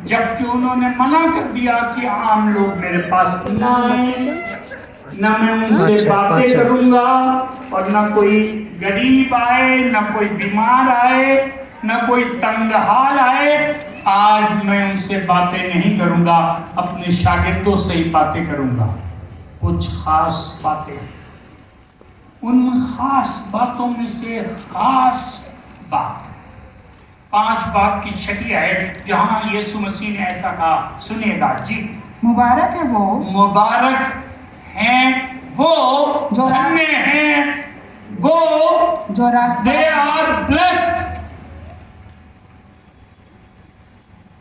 जबकि उन्होंने मना कर दिया कि आम लोग मेरे पास ना आए, ना मैं उनसे बातें करूंगा और ना कोई गरीब आए, ना कोई बीमार आए, ना कोई तंगहाल आए। आज मैं उनसे बातें नहीं करूंगा, अपने शागिर्दों से ही बातें करूंगा, कुछ खास बातें। उन खास बातों में से खास बात 5 बाब की 6 आयत जहां यीशु मसीह ने ऐसा कहा, सुनिएगा जी। मुबारक है वो, मुबारक हैं वो जो धन्य हैं वो, जो रास्ता दे आर ब्लेस्ड।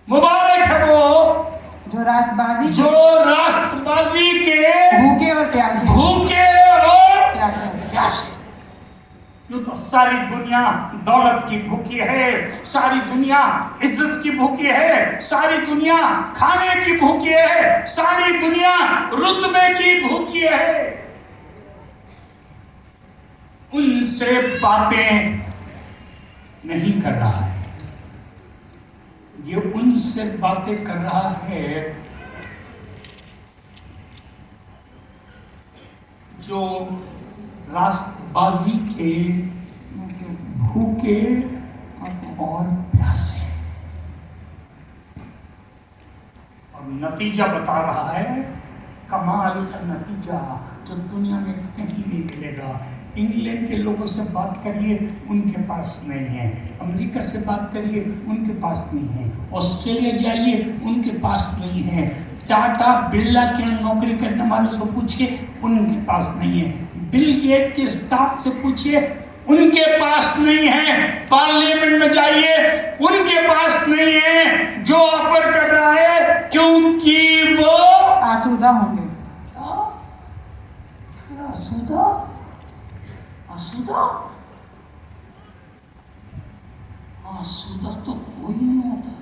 मुबारक है वो जो रास्तबाजी जो रास्तबाजी के भूखे और प्यासे और प्यासे प्यासे। यूं तो सारी दुनिया दौलत की भूखी है, सारी दुनिया इज्जत की भूखी है, सारी दुनिया खाने की भूखी है, सारी दुनिया रुतबे की भूखी है। उनसे बातें नहीं कर रहा है, ये उनसे बातें कर रहा है जो रास्तबाजी के भूखे और प्यासे। और नतीजा बता रहा है, कमाल का नतीजा जो दुनिया में कहीं नहीं मिलेगा। इंग्लैंड के लोगों से बात करिए, उनके पास नहीं है। अमेरिका से बात करिए, उनके पास नहीं है। ऑस्ट्रेलिया जाइए, उनके पास नहीं है। टाटा बिरला के नौकरी करने वालों से पूछिए, उनके पास नहीं है। बिल गेट के स्टाफ से पूछिए, उनके पास नहीं है। पार्लियामेंट में जाइए, उनके पास नहीं है जो ऑफर कर रहा है, क्योंकि वो आसूदा होंगे। आसूदा आसूदा आसूदा तो कोई नहीं होता।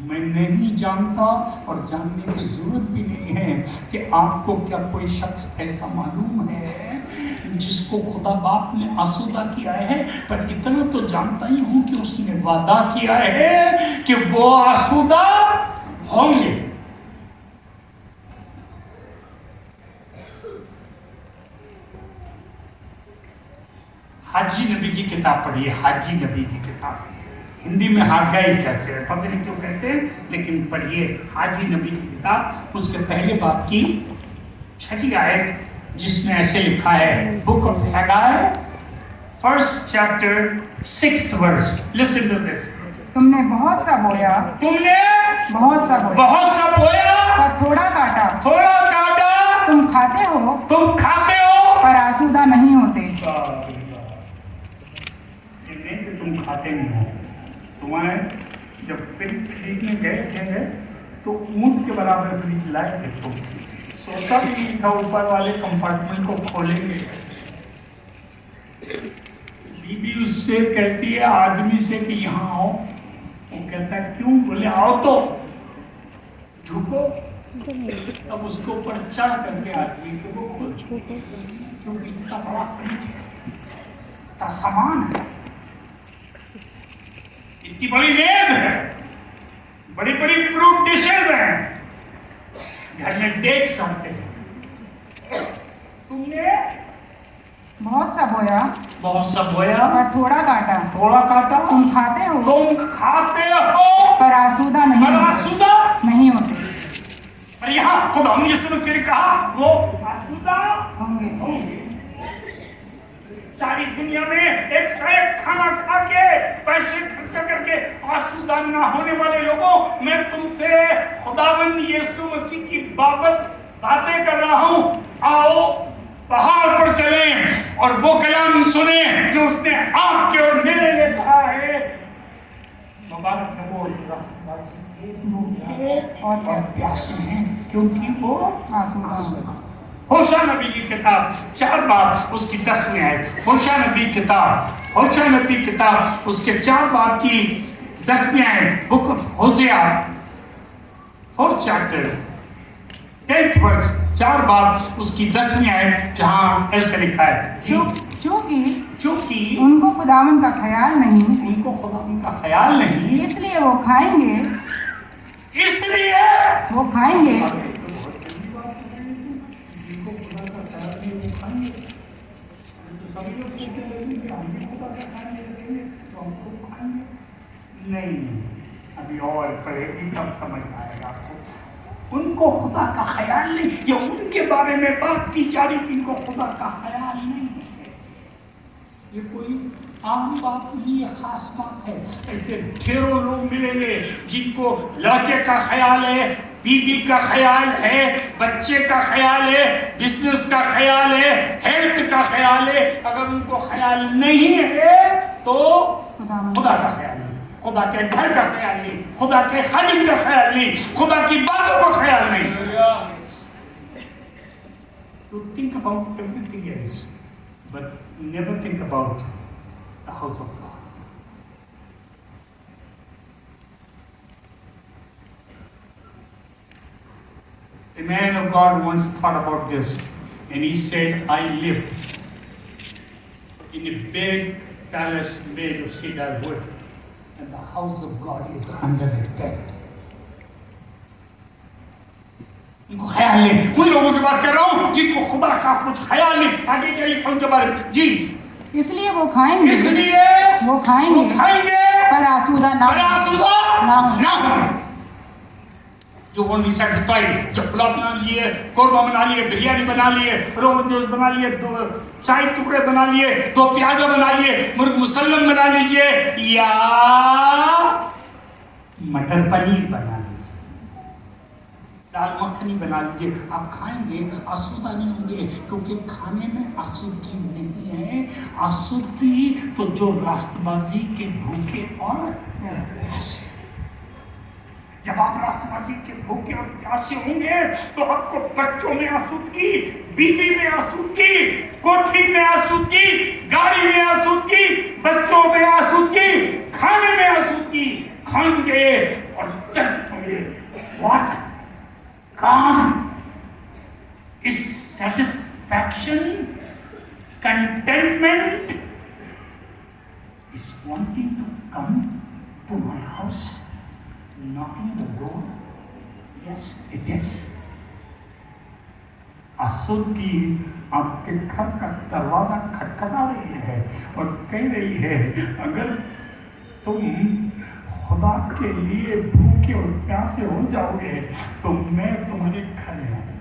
मैं नहीं जानता और जानने की जरूरत भी नहीं है कि आपको क्या कोई शख्स ऐसा मालूम है जिसको खुदा बाप ने आसूदा किया है। पर इतना तो जानता ही हूं कि उसने वादा किया है कि वो आसूदा होंगे। हाजी नबी की किताब पढ़िए, हाजी नबी की किताब। हिंदी में हागाई कहते हैं, पता नहीं क्यों कहते हैं, लेकिन पढ़िए हाजी नबी की किताब। उसके पहले बाब की 6 आयत जिसमें ऐसे लिखा है, book of Haggai 1st chapter 6th verse। Listen to this. तुमने बहुत सा बोया, तुमने बहुत सा बोया, बहुत सा बोया और थोड़ा काटा। थोड़ा काटा, तुम खाते हो पर आसूदा नहीं होते। नहीं कि तुम खाते नहीं हो। तुम्हारे जब फ्रिज खरीदने गए थे तो ऊंट के बराबर फ्रिज लाए थे, तो सोचा भी नहीं था ऊपर वाले कंपार्टमेंट को खोलेंगे। बीबी उससे कहती है आदमी से कि यहाँ आओ, वो कहता है क्यों? बोले आओ तो झुको। तब उसके ऊपर चढ़ करके आदमी को वो खुद झुको, क्योंकि इतना बड़ा फ्रिज है, इतना सामान है, इतनी बड़ी मेज है, बड़ी बड़ी फ्रूट डिशेज हैं, घर में देख सकते हैं। तुमने बहुत सा बोया, और थोड़ा काटा। तुम खाते हो पर आसूदा नहीं होते। और यहाँ खुदा यीशु मसीह ने कहा वो आसूदा होंगे। सारी दुनिया में एक शायद खाना खा के पैसे खर्चा करके आसूदा ना होने वाले लोगों, मैं तुमसे खुदावंद यीशु मसीह की बातें कर रहा हूं। आओ पहाड़ पर चलें और वो कलाम सुने जो उसने आपके और मेरे लिए कहा है। मुबारक है वो रास्तबाजी के भूखे और प्यासे हैं, क्योंकि वो आसूदा। होशा नबी की किताब 4 बाब उसकी 10वीं आयत। होशा नबी किताब उसके 4 बाब की 10वीं आयत। Book of होशिया 4th chapter 10th verse, 4 बाब उसकी 10वीं आयत, जहां ऐसे लिखा है, क्योंकि क्योंकि उनको खुदावन का ख्याल नहीं, उनको खुदावन का ख्याल नहीं, इसलिए वो खाएंगे, इसलिए वो खाएंगे। जिनको खुदा का ख्याल नहीं वो खाएंगे। तो सभी लोग कहते हैं कि हम भी खुदा का ख्याल नहीं रखेंगे तो हम खुद खाएंगे। नहीं, अभी और पढ़ेगी तब समझ आएगा आपको। उनको खुदा का ख्याल नहीं, ये उनके बारे में बात की जा रही थी, इनको खुदा का ख्याल नहीं है। ये कोई आम बात नहीं है, खास बात है। ऐसे ढेरों लोग मिलेंगे जिनको लड़के का ख्याल है, बीवी का ख्याल है, बच्चे का ख्याल है, बिजनेस का ख्याल है, हेल्थ का ख्याल है। अगर उनको ख्याल नहीं है तो खुदा का ख्याल नहीं, खुदा के घर का ख्याल नहीं, खुदा के खादिम का ख्याल नहीं, खुदा की बातों का ख्याल नहीं। You think about everything else, but never think about the house of God. A man of God once thought about this, and he said, I live in a big palace made of cedar wood, and the house of God is under a tent. उनको ख्याल नहीं, उन लोगों की बात कर रहा हूँ जिनको खुदा का कुछ ख्याल नहीं। आगे क्या लिखा उनके बारे में जी, इसलिए वो खाएंगे, इसलिए वो खाएंगे, पर आसूदा ना हो। जो वो नहीं सेटिस्फाइड, जब पुलाव बना लिए, कोरमा बना लिए, बिरयानी बना लिए, रोटी जोश बना लिए, दो चाय टुकड़े बना लिए, दो प्याजा बना लिए, मुर्ग मुसल्लम बना लीजिए या मटर पनीर बना लीजिए, दाल मखनी बना लीजिए, आप खाएंगे आसूदा नहीं होंगे, क्योंकि खाने में आसूदगी नहीं है। आसूदगी तो जो रास्तबाजी के भूखे और प्यासे, जब आप रास्तबाजी के भूखे और प्यासे होंगे तो आपको बच्चों में आसूदगी, बीवी में आसूदगी, कोठी में आसूदगी, गाड़ी में आसूदगी, बच्चों में आसूदगी, खाने में आसूदगी, खाएंगे और तृप्त होंगे। What? God is satisfaction, contentment, is wanting to come to my house, knocking the door. Yes, it is. आसूदगी आपके घर का दरवाजा खटखटा रही है और कह रही है, अगर तुम खुदा के लिए भूखे और प्यासे हो जाओगे तो मैं तुम्हारे घर में आऊंगा।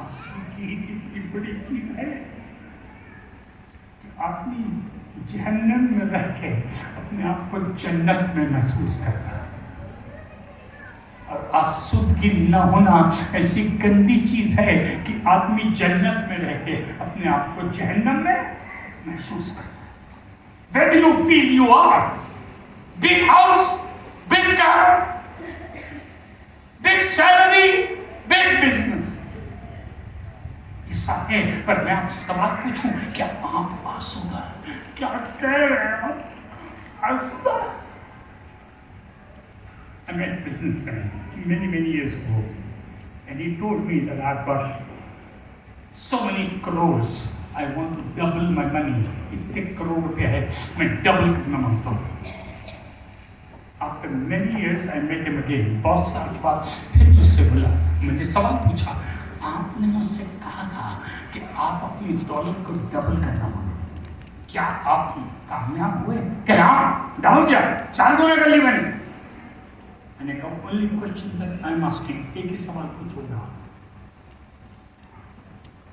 आसूदगी इतनी बड़ी चीज है कि आदमी जहन्नम में रह के अपने आप को जन्नत में महसूस करता है। और आसूदगी न होना ऐसी गंदी चीज है कि आदमी जन्नत में रह के अपने आप को जहन्नम में महसूस करता है। Where do you feel you are? Big house, big car, big salary, big business. हिस्सा है, पर मैं आपसे सवाल पूछूं, क्या आप आसूदा? क्या कह रहे हैं आप? आसूदा? I met a businessman many years ago, and he told me that I've got so many crores. I want to double my money. इतने करोड़ रुपया है, मैं डबल करना मांगता हूँ। After many years, I met him again. बहुत साल के बाद फिर मुझसे बोला, मैंने सवाल पूछा, आपने मुझसे कहा था कि आप अपनी दौलत को डबल करना मांगे, क्या आप कामयाब हुए? क्या डबल किया? 4 गुना कर ली मैंने कहा, only question that I'm asking, एक ही सवाल पूछूंगा,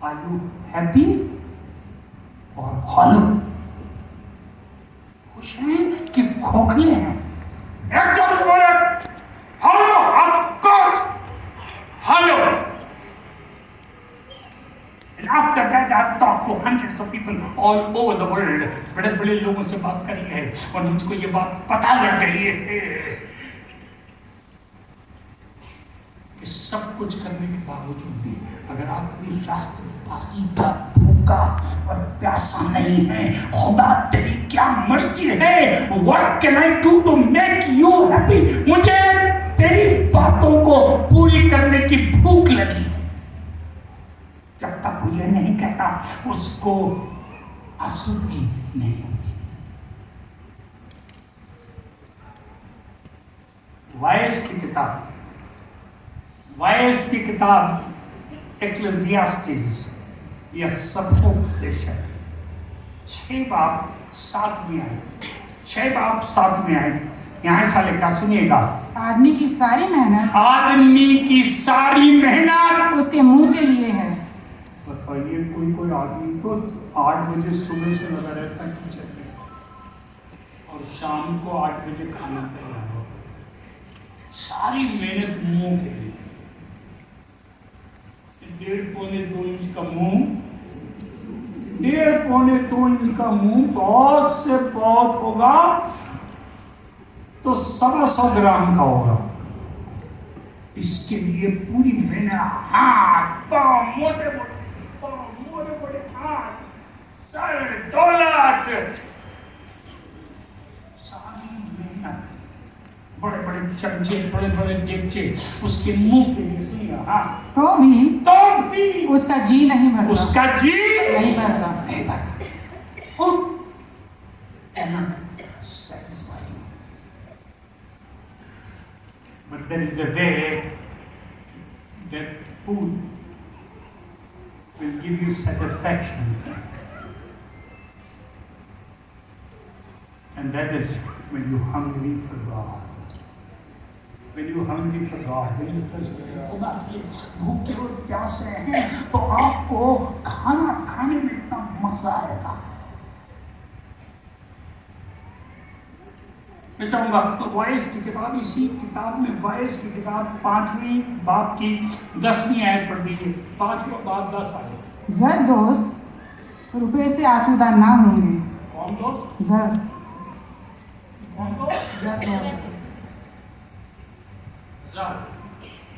are you happy और hollow? खुश हैं कि खोखले हैं? एकदम बोला, hollow, of course, hollow. And after that, I've talked to hundreds of people all over the world. बड़े लोगों से बात करी है और मुझको ये बात पता लग गई है कि सब कुछ करने के बावजूद भी अगर आदमी राष्ट्रवासी का भूखा और प्यासा नहीं है, खुदा तेरी क्या मर्जी है? What can I do to make you happy? मुझे तेरी बातों को पूरी करने की भूख लगी। जब आसूदगी नहीं होती। वाइस की किताब एक्लेसियास्टिस या सभोपदेशक 6 बाब 7 में आए, 6 बाब 7 में आए। यहाँ ऐसा लिखा, सुनिएगा। आदमी की सारी मेहनत उसके मुंह के लिए है। बताइए, कोई आदमी तो 8 बजे सुबह से लगा रहता है किचन में और शाम को 8 बजे खाना तैयार हो, सारी मेहनत मुंह के लिए। 1.5 पौने 2 इंच का मुंह, 1.5 पौने 2 इंच का मुंह बहुत से बहुत होगा तो 125 ग्राम का होगा। इसके लिए पूरी मेहनत, हाथ पांव मोटे मोटे हाथ, सर, दौलत, सारी मेहनत, बड़े बड़े चमचे, बड़े बड़े देगचे उसके मुंह के लिए। सुनिए, हाँ, तो भी उसका जी नहीं भरता, नहीं भरता। Food cannot satisfy you, but there is a way that food will give you satisfaction, and that is when you're hungry for God. When you're hungry for God, when you're thirsty for God, भूखे और प्यासे हैं तो आपको खाना खाने में इतना मजा आएगा। मैं चाहूंगा वाइस की किताब, इसी किताब में वाइस की किताब 5वीं बाब की 10वीं आयत पढ़ दीजिए। 5वां बाब 10 आयत। जर दोस्त रुपए से आसूदा ना होंगे। कौन दोस्त? जर दोस्त। जर,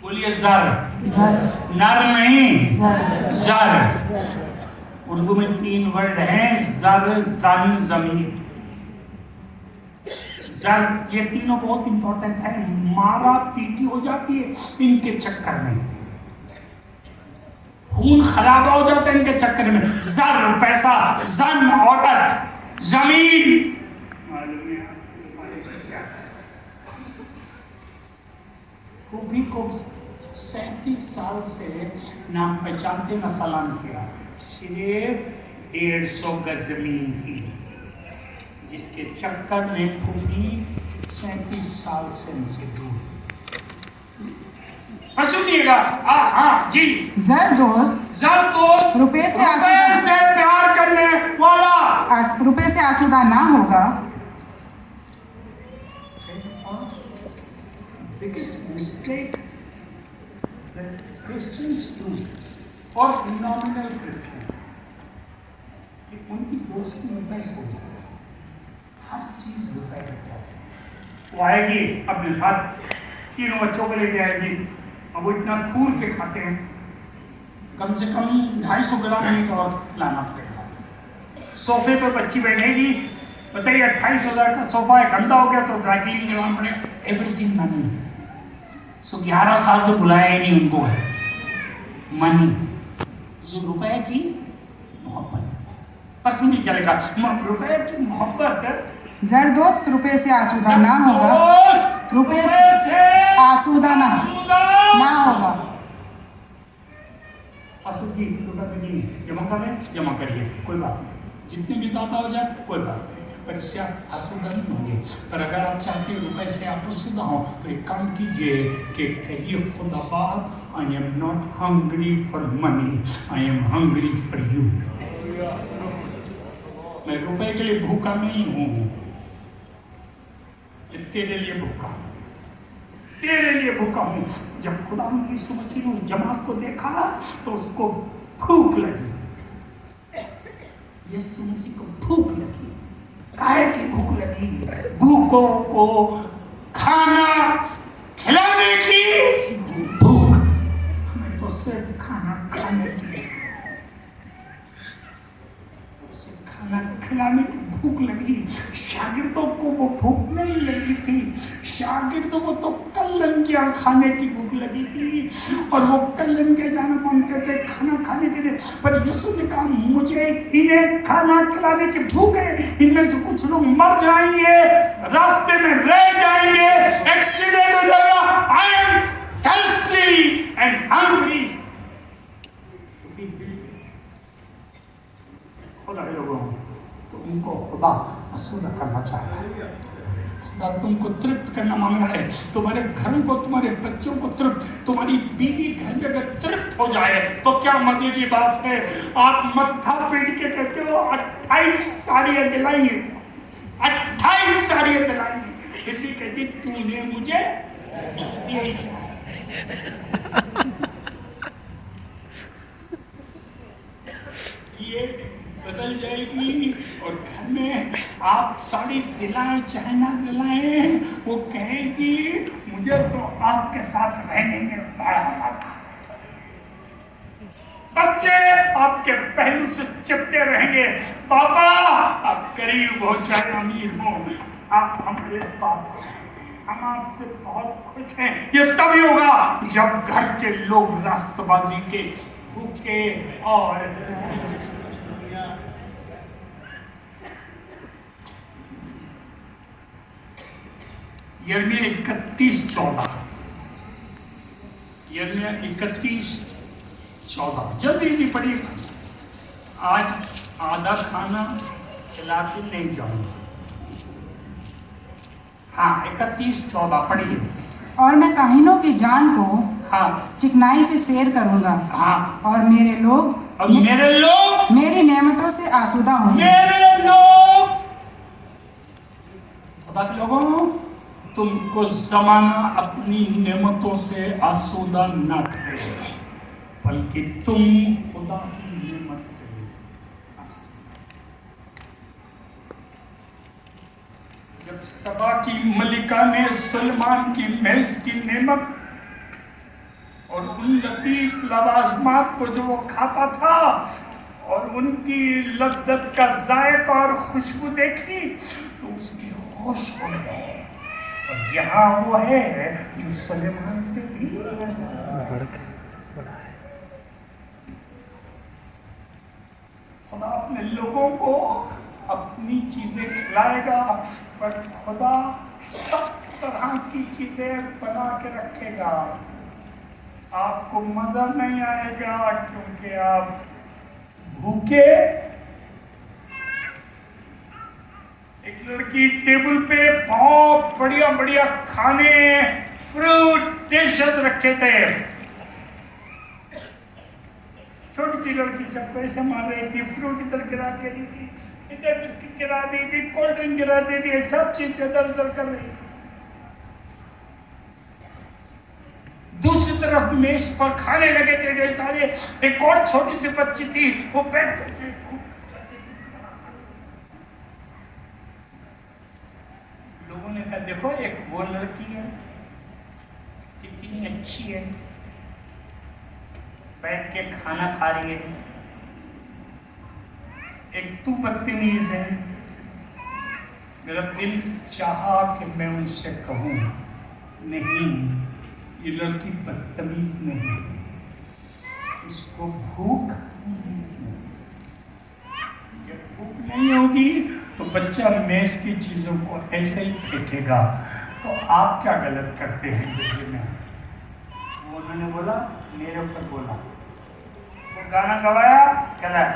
बोलिए जर। नर नहीं, जर। उर्दू में 3 वर्ड हैं, जर, जन, जमीन। जर, ये तीनों बहुत इंपॉर्टेंट है। मारा पीटी हो जाती है इनके चक्कर में, खून खराबा हो जाता है इनके चक्कर में। जर पैसा, जन औरत, जमीन। खूबी को 37 साल से नाम पहचानते न सलाम किया। सिर्फ 150 गज जमीन थी जिसके चक्कर में खूबी 37 साल से उनसे दूर। सुनिएगा, हाँ जी। जर दोस्त रुपए से प्यार करने वाला रुपए से आसूदा ना होगा। Biggest mistake that Christians do, और nominal Christian, कि उनकी दोस्ती रुपए से होती है। हर चीज रुपए का है। वो आएगी अपने साथ 3 बच्चों को लेके आएगी, अब वो इतना थूर के खाते हैं, कम से कम 250 ग्राम मीट और लाना पड़ेगा। सोफे पर बच्ची बैठेगी, बताइए 28,000 का सोफा है, गंदा हो गया तो ड्राई क्लीनिंग करवाना पड़ेगा। Everything money. 11 साल से बुलाया ही नहीं उनको, मनी। जो रुपए की मोहब्बत, पर सुनिए क्या लिखा, रुपए की मोहब्बत। जर दोस्त रुपए से आसूदा ना होगा, रुपए से आसूदा ना होगा। आसूदी रुपए में नहीं, जमा कर रहे, जमा करिए, कोई बात नहीं, जितनी भी ज्यादा हो जाए कोई बात नहीं, पर इससे आप आसूदा नहीं होंगे। पर अगर आप चाहते हैं रुपए से आप आसूदा हो तो एक काम कीजिए कि कहिए, खुदाबाद, I am not hungry for money, I am hungry for you. मैं रुपए के लिए भूखा नहीं हूँ, तेरे लिए भूखा हूँ, तेरे लिए भूखा हूँ। जब खुदा ने यीशु मसीह ने उस जमात को देखा तो उसको भूख लगी, यीशु मसीह को भूख लगी। काहे की भूख लगी? भूखों को खाना खिलाने की भूख। हमें तो सिर्फ खाना खाने की, खाना खिलाने की भूख लगी। शागिर्दों को वो भूख नहीं लगी थी। शागिर्दों को तो कल कल्लन के यहाँ खाने की भूख लगी थी और वो कल्लन के जाना मांगते थे खाना खाने के लिए, पर यीशु ने कहा मुझे इन्हें खाना खिलाने की भूख है, इनमें से कुछ लोग मर जाएंगे, रास्ते में रह जाएंगे, एक्सीडेंट हो जाएगा। I am thirsty and hungry। खुदा के लोगों, तुमको खुदा आसूदा करना चाह रहा है, खुदा तुमको तृप्त करना मांग रहा है। तुम्हारे घर को, तुम्हारे बच्चों को तृप्त, तुम्हारी बीवी घर में अगर तृप्त हो जाए तो क्या मजे की बात है। आप मत्था पीट के कहते हो 28 साड़ियाँ दिलाइए, 28 साड़ियाँ दिलाएंगे, फिर भी कहती तूने मुझे दिया ही ये बदल जाएगी और घर में आप साड़ी दिलाएं चाहे ना दिलाएं, वो कहेगी मुझे तो आपके साथ रहने में बड़ा मजा। बच्चे आपके पहलू से चिपटे रहेंगे, पापा आप गरीब हो चाहे अमीर हो, आप हमारे पाप हैं, हम आपसे बहुत खुश हैं। ये तभी होगा जब घर के लोग राष्ट्रबाजी के भूखे और यिर्मयाह 31:14, यिर्मयाह 31:14 जल्दी जी पढ़िए। आज आधा खाना खिला के नहीं जाऊंगा। हाँ 31:14 पढ़िए। और मैं काहिनों की जान को हाँ चिकनाई से सैर करूंगा, हाँ और मेरे लोग मेरी नेमतों से आसूदा होंगे। मेरे लोग, खुदा के लोगों, तुमको जमाना अपनी नेमतों से आसूदा ना करे, बल्कि तुम खुदा की नेमत से आसूदा। जब सबा की मलिका ने सलमान की महज की नेमत और उन लतीफ लवाजमात को जो वो खाता था और उनकी लज्जत का जायका और खुशबू देखी तो उसके होश हो गए। और यहाँ वो है जो सलेमान से भी खुदा अपने लोगों को अपनी चीजें खिलाएगा, पर खुदा सब तरह की चीजें बना के रखेगा। आपको मजा नहीं आएगा क्योंकि आप भूखे। एक लड़की टेबल पे बहुत बढ़िया बढ़िया खाने, फ्रूट डिशेस रखे थे, छोटी सी लड़की सबको ऐसे मार रही थी, फ्रूट इधर गिरा दे रही थी, इधर बिस्किट गिरा दी थी, कोल्ड ड्रिंक गिरा दी थी, सब चीज इधर उधर कर रही थी। दूसरी तरफ मेज पर खाने लगे थे ढेर सारे। एक और छोटी सी बच्ची थी, वो बैठ करके लोगों ने कहा देखो एक वो लड़की है कितनी अच्छी है, बैठ के खाना खा रही है, एक तू बदतमीज है। मेरा दिल चाहा कि मैं उनसे कहूं नहीं, ये लड़की बदतमीज नहीं, इसको भूख जब भूख नहीं होगी तो बच्चा मेज की चीजों को ऐसे ही फेंकेगा। तो आप क्या गलत करते हैं दूसरे में? वो उन्होंने बोला, मेरे ऊपर बोला, वो गाना गवाया गलत।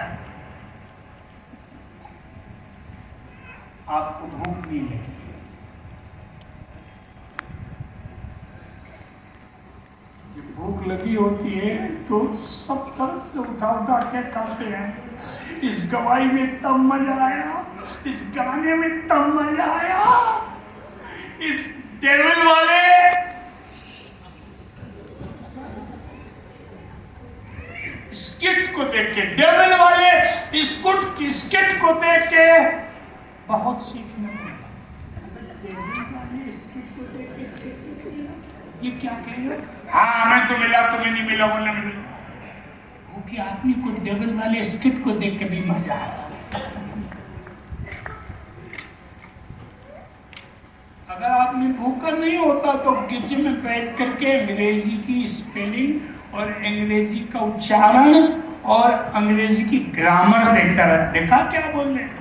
आपको भूख नहीं लगी, जब भूख लगी होती है तो सब तरफ से उठा उठा के खाते हैं। इस गवाही में तब मजा आया, इस गाने में तब मजा आया, इस डेविल वाले स्किट को देख के, डेविल वाले स्किट को देख के बहुत सीखने मिला। डेविल वाले स्किट को देख के ये क्या कह रहे हो? हाँ मैं तो मिला, तुम्हें नहीं मिला, वो ना मिला। भूखे आदमी को डेविल वाले स्किट को देख के भी मजा आया। अगर आप आदमी भूखा नहीं होता तो गिरजे में बैठ करके अंग्रेजी की स्पेलिंग और अंग्रेजी का उच्चारण और अंग्रेजी की ग्रामर देखता रहा। देखा क्या बोल रहे हैं?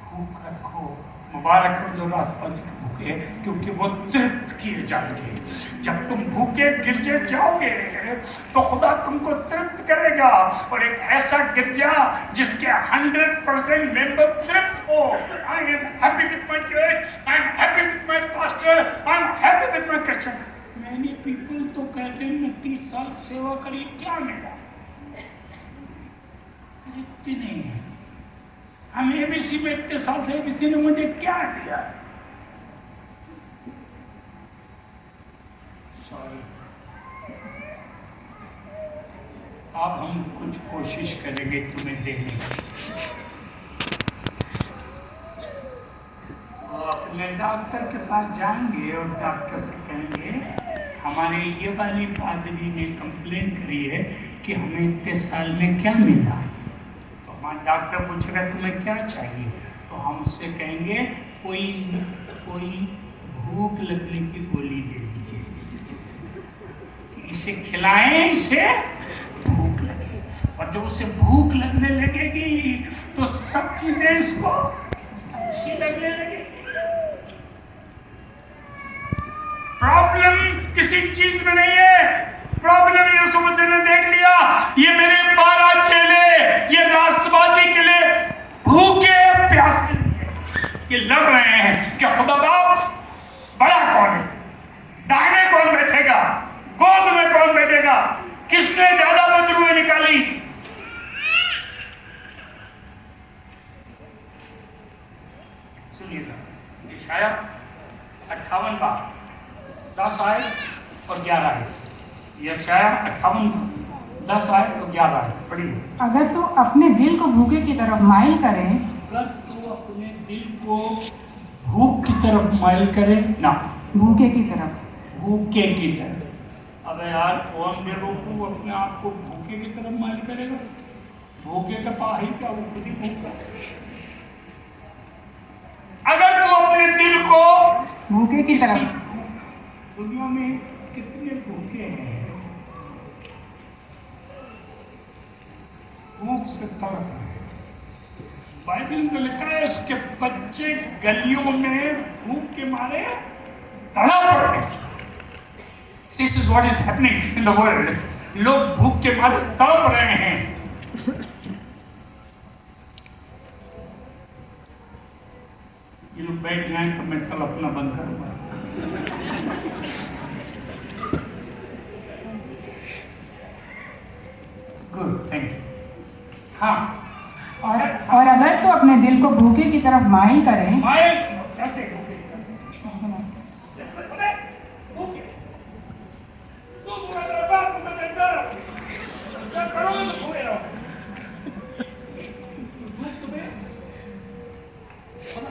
भूख रखो, मुबारक हो जो राजपाल के भूखे, क्योंकि वो तृप्त किए जाएंगे। जब तुम भूखे गिरजे जाओगे तो खुदा तुमको तृप्त करेगा, और एक ऐसा गिरजा जिसके 100% मेंबर तृप्त हो। I am happy with my church, I am happy with my pastor, I am happy with my Christian. Many people तो कहते हैं मैं 30 साल सेवा करी, क्या मिला? तृप्ति नहीं है। हम एबीसी में इतने साल से, एबीसी ने मुझे क्या दिया? सॉरी। अब हम कुछ कोशिश करेंगे तुम्हें देने की। तो अपने डॉक्टर के पास जाएंगे और डॉक्टर से कहेंगे हमारे ये वाली पादरी ने कंप्लेन करी है कि हमें इतने साल में क्या मिला। डॉक्टर पूछेगा तुम्हें क्या चाहिए, तो हम उससे कहेंगे कोई भूख लगने की गोली दे दीजिए, इसे खिलाएं, इसे भूख लगे। और जब उसे भूख लगने लगेगी तो सब चीजें इसको अच्छी लगने लगेगी। प्रॉब्लम किसी चीज में नहीं है, प्रॉब्लम यीशु मसीह ने देख लिया। ये मेरे 12 चेले, ये राष्ट्रवादी के लिए भूखे प्यासे ये लड़ रहे हैं कि खुदा बाप बड़ा कौन है, दाहिने कौन बैठेगा, गोद में कौन बैठेगा, किसने ज्यादा बदरुएं निकाली। सुनिएगा, यशायाह 58 का 10 आयत और 11 आयत। यशायाह 58 10 आयत तो 11 आयत पढ़िए। अगर तू अपने दिल को भूखे की तरफ माइल करे, अगर तू अपने दिल को भूख की तरफ माइल करे ना, भूखे की तरफ, भूखे की तरफ। अबे यार कौन बेवकूफ अपने आप को भूखे की तरफ माइल करेगा? भूखे का पाही क्या, वो खुद ही भूखा। अगर तू अपने दिल को भूखे की तरफ, दुनिया में कितने भूखे हैं, भूख से तड़प रहे। बाइबल में तो लिखा है उसके बच्चे गलियों में भूख के मारे तड़प रहे। This is what is happening in the world. लोग भूख के मारे तड़प रहे हैं। ये लोग बैठ जाए तो मैं तड़पना बंद करूंगा। Good, thank you. हाँ, और अगर तू अपने दिल को भूखे की तरफ माइल करे, कैसे भूखे? भूखे तू बुरा तेरा बाप को बदलता क्या करोगे तो भूखे रहोगे। भूख तुम्हें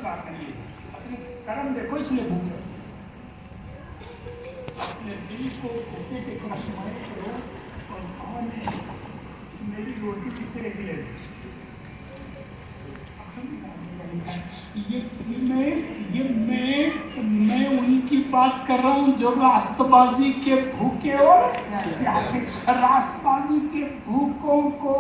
बात नहीं, अपने कर्म देखो इसलिए भूखे। अपने दिल को भूखे के तरफ माइल करो और भाव मेरी रोटी किसे रखी है। मैं उनकी बात कर रहा हूँ जो राष्ट्रवादी के भूखे और राष्ट्रवादी के भूखों को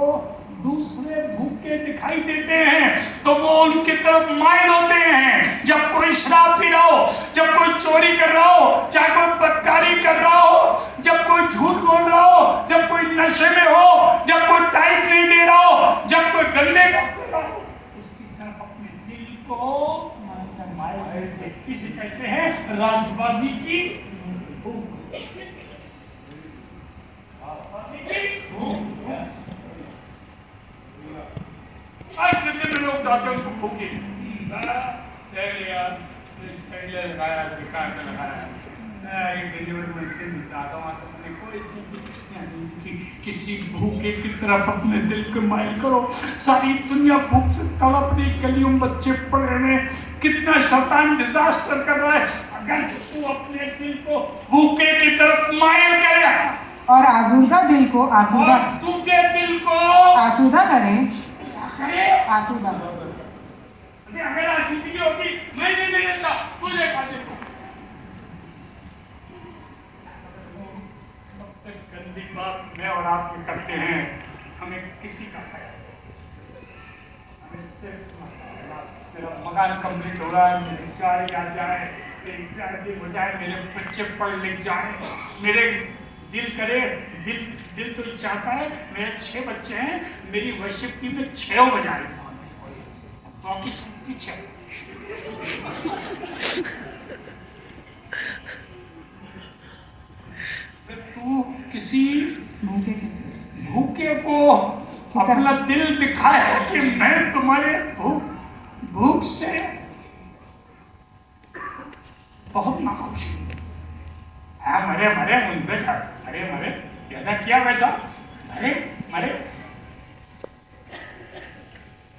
दूसरे भूखे दिखाई देते हैं तो वो उनकी तरफ माइल होते हैं। जब कोई शराब पी रहा हो, जब कोई चोरी कर रहा हो, चाहे कोई बदकारी कर रहा हो, जब कोई झूठ बोल रहा हो, जब कोई नशे में हो, जब कोई टाइट नहीं दे रहा हो, जब कोई गंदे काम कर रहा हो, उसकी तरफ अपने दिल को इसे कहते हैं राष्ट्रवादी की भूख। आज गिरजे में लोग जाते हैं उनको भूखे लगाया बेकार का लगाया डिलीवर में कोई चीज किसी भूखे की तरफ अपने दिल को माइल करो। सारी दुनिया भूख से तड़प रही, गलियों में बच्चे पड़े हुए, कितना शैतान डिजास्टर कर रहा है। अगर तू अपने दिल को भूखे की तरफ माइल करे और आसूदा दिल को टूटे दिल को आसूदा करे, करे आसूदा। अरे अगर आसूदगी होती मैं नहीं लेता, तू देखा देखो। सबसे गंदी बात मैं और आप ये करते हैं, हमें किसी का ख्याल नहीं। हमें सिर्फ मेरा मकान कंप्लीट हो रहा है, मेरी गाड़ी आ जाए, मेरी शादी हो जाए, मेरे बच्चे पढ़ लिख जाए, मेरे दिल करे, दिल तो चाहता है मेरे 6 बच्चे हैं, मेरी वर्षिप्ती में 6 बजाए सामने, बाकी सब पीछे। तू किसी भूखे को अपना दिल दिखाए कि मैं तुम्हारे भूख से बहुत नाखुश हूं। हाँ, मरे उनसे क्या, मरे ऐसा किया वैसा, मरे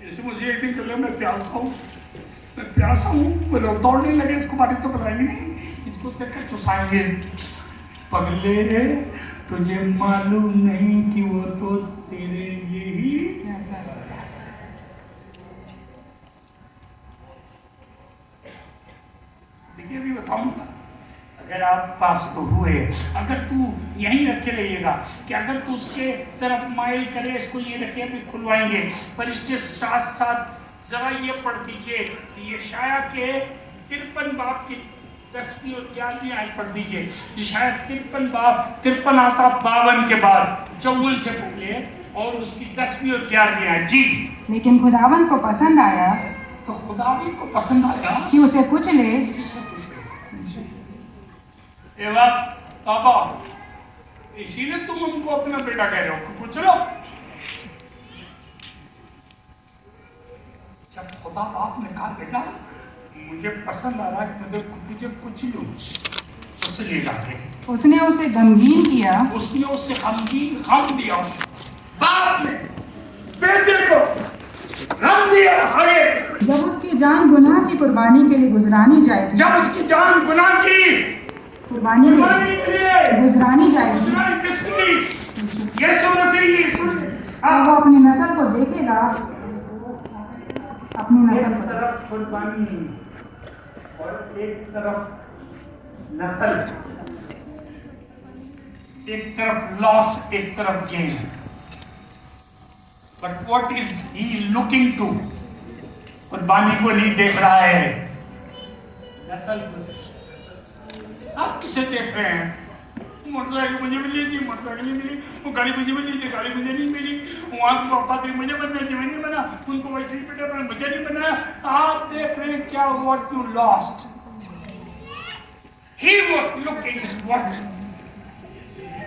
ऐसे मुझे एक दिन चलो मैं प्यासा हूँ, वो लोग दौड़ने लगे, इसको बारी तो बनाएंगे नहीं, इसको सिर चुसाएंगे। पगले, तुझे मालूम नहीं कि वो तो तेरे लिए ही देखिए, अभी बताऊंगा। अगर आप पास तो हुए, अगर तू यहीं रखे रहिएगा कि अगर तू उसके तरफ माइल करे, इसको ये रखे अभी खुलवाएंगे, पर इसके साथ साथ जरा ये पढ़ दीजिए, यशाया के 53 बाब की 10वीं और 11वीं आयत पढ़ दीजिए। यशाया 53 बाब 53 आता 52 के बाद, 54 से पहले, और उसकी 10वीं और 11वीं आयत। जी, लेकिन खुदावन को पसंद आया, तो खुदावन को पसंद आया कि उसे कुचले। पापा, इसीलिए तुम हमको अपना बेटा कह रहे हो कि कुछ लो। जब खुदा बाप ने कहा बेटा मुझे पसंद आ रहा है कि तुझे कुछ लूं, उसने कहा, उसने उसे गमगीन किया, उसने उसे गमगीन गम दिया। उसने बाप ने बेटे को गम दिया। आगे, जब उसकी जान गुनाह की कुर्बानी के लिए गुजरानी जाएगी, जब उसकी जान गुनाह की कुर्बानी के लिए गुजरानी जाएगी, यीशु मसीह और वो अपनी नस्ल को देखेगा, अपनी नस्ल को। एक तरफ कुर्बानी और एक तरफ नस्ल, एक तरफ लॉस, एक तरफ gain. But what is he looking to? कुर्बानी को नहीं देख रहा है, नस्ल को। आप किसे देख रहे हैं? मोटरसाइकिल मुझे मिली थी, मोटरसाइकिल नहीं मिली, वो गाड़ी मुझे मिली थी, गाड़ी मुझे नहीं मिली, वहाँ को पादरी मुझे बनना चाहिए, नहीं बना, उनको वैसे बेटा बना, मुझे नहीं बनाया। आप देख रहे हैं क्या? What you lost. He was looking what,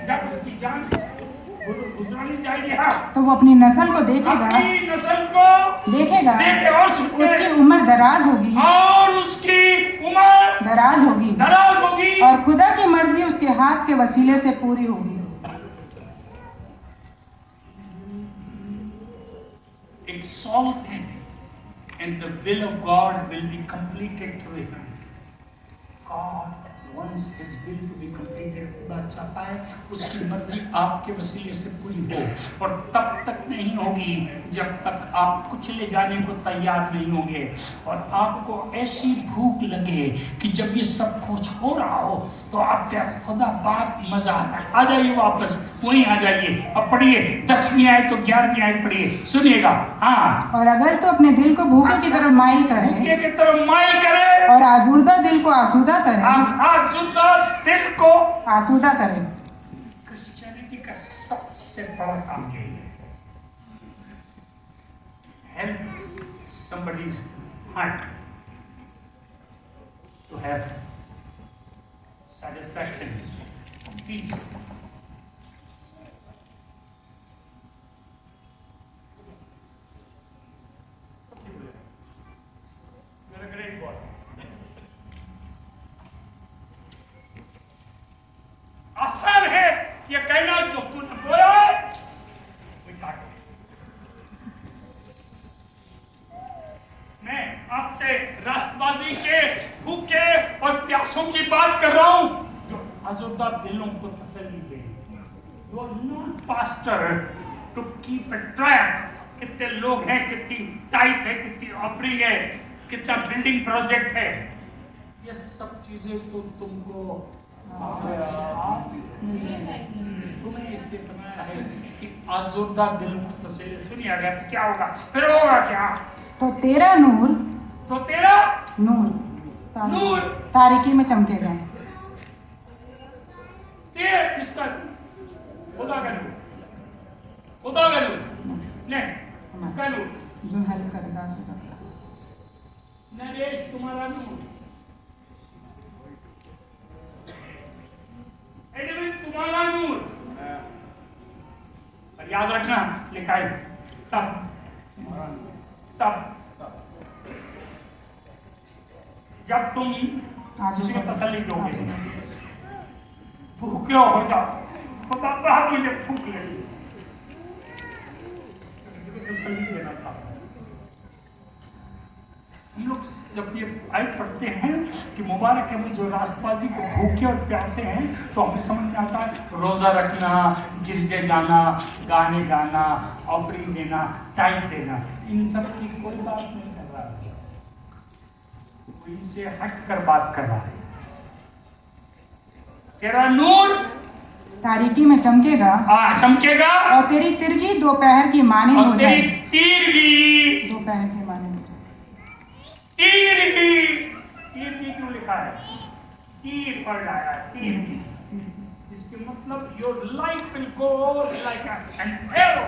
जब उसकी जान गुजरानी जाएगी, हाँ, तो वो अपनी नस्ल को देखेगा, अपनी नस्ल को देखेगा, और उसकी उम्र दराज होगी, और उसकी उम्र दराज होगी, और खुदा की मर्जी उसके हाथ के वसीले से पूरी होगी। Exalted, and the will of God will be completed through him. God wants his will to be completed. खुदा चाहता है उसकी मर्जी आपके वसीले से पूरी हो, और तब तक नहीं होगी जब तक आप कुछ ले जाने को तैयार नहीं होंगे, और आपको ऐसी भूख लगे कि जब ये सब कुछ हो रहा हो तो आप क्या, खुदा बाप मजा आ रहा है, आ जाइए वापस वहीं आ जाइए। अब पढ़िए 10वीं आयत तो 11वीं आयत पढ़िए, सुनिएगा। हाँ, और अगर तो अपने दिल को भूखे की तरफ माइल करे, भूखे की तरफ माइल करे, और आजूदा दिल को आसूदा करे, आजूदा दिल को आसूदा करे। क्रिश्चियनिटी का सबसे बड़ा काम यही है, help somebody's heart to have satisfaction, peace. You're a great boy. आसान है ये कहना, जो तूने बोया वही काटो। मैं आपसे राष्ट्रवादी के भूखे और प्यासों की बात कर रहा हूं, जो आज़ाद दिलों को तसल्ली दे। You are not pastor to keep a track कितने लोग हैं, कितनी टाइट है, कितनी ऑफरिंग है, कितना बिल्डिंग प्रोजेक्ट है, ये सब चीजें तो तुमको तुम्हें इसलिए बनाया है कि आज़ुर्दा दिल तसल्ली। सुनिए आगे क्या होगा, फिर होगा क्या? तो तेरा नूर तो तेरा नूर नूर तारीकी में चमकेगा। किसका? खुदा का नूर, खुदा का नूर नहीं, किसका नूर? जो हेल्प करेगा नरेश तुम्हारा नूर, तुम्हारा नूर। और याद रखना लिखा है तब जब तुम किसी को तसल्ली दोगे, भूखे हो जाओ, बाबा मुझे भूख लगी, किसी को तसल्ली देना था। हम लोग जब ये आयत पढ़ते हैं कि मुबारक है वो जो रास्तबाजी को भूखे और प्यासे हैं, तो हमें समझ में आता है रोजा रखना, गिरजे जाना, गाने गाना, ऑफरिंग देना, टाइम देना, इन सब की कोई बात नहीं कर रहा है, कोई इनसे हट कर बात कर रहा है। तेरा नूर तारीकी में चमकेगा, चमकेगा, और तेरी तिरगी दोपहर की मानी हो जाएगी। तीरगी दोपहर की मानी हो जाएगी। तीर क्यों लिखा है? तीर पढ़ रहा है, तीर। इसके मतलब your life will go like an arrow,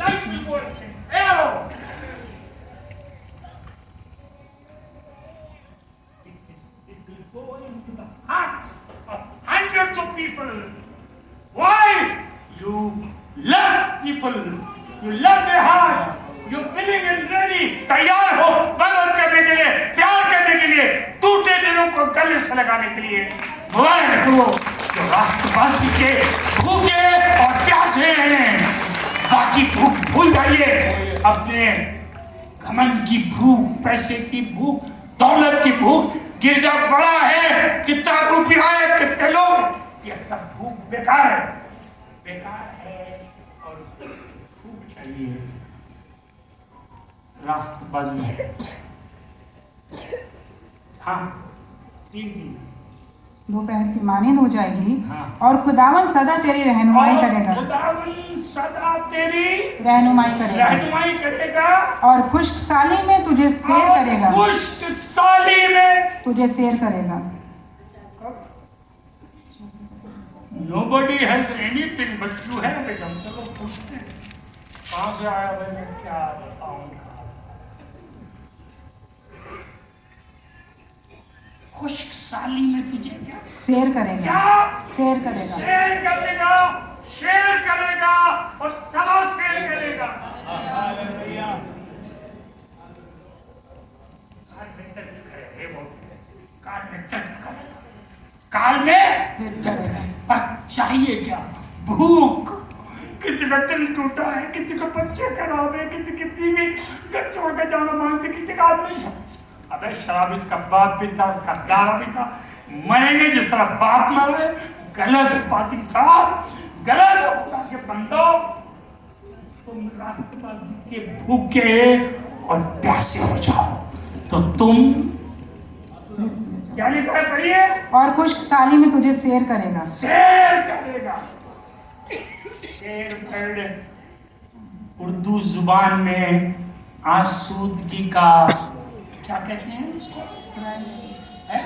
life will go like an arrow. It will go into the hearts of hundreds of people. Why? You love people, you love their heart, you willing and ready, तैयार हो मदद करने के लिए, प्यार करने के लिए, टूटे दिलों को गले से लगाने के लिए। मुबारक हो जो राष्ट्रवासी के भूखे और प्यासे हैं। बाकी भूख भूल जाइए, अपने घमंड की भूख, पैसे की भूख, दौलत की भूख। गिरजा बड़ा है, कितना रुपया है, कितने लोग, ये सब भूख बेकार है, बेकार है। और भूख चाहिए राष्ट्रवादी है। हाँ, तीन दिन दोपहर की मानींद हो जाएगी। हाँ। और खुदावन सदा तेरी रहनुमाई करेगा। खुदावन सदा तेरी रहनुमाई करेगा। रहनुमाई करेगा। और खुश्क साली में तुझे सैर करेगा। खुश्क साली में तुझे सैर करेगा। Nobody has anything but you have it। हमसे लोग पूछते हैं कहाँ से आया भाई, मैं क्या बताऊं कहाँ से। खुश्क साली में तुझे क्या सैर करेगा। क्या सैर करेगा। शेर करेगा, शेर करेगा और सवा शेर करेगा। काल में दर्द करेगा, काल में चलेगा। पर चाहिए क्या? भूख। किसी का दिल टूटा है, किसी को बच्चे खराब है, किसी की बीवी घर छोड़ के जाना मांगती, किसी का आदमी अबे शराब इसका बाप भी था, गद्दार भी था, मरेंगे जिस तरह बाप मरे। गलत पाती साहब, गलत खुदा के बंदो, तुम राष्ट्रवादी के भूखे और प्यासे हो जाओ तो तुम क्या लिखा है पढ़िए। और खुश्क साली में तुझे सैर करेगा। शेर करेगा। शेर वर्ड उर्दू जुबान में आसूदगी का क्या कहते हैं इसको? है?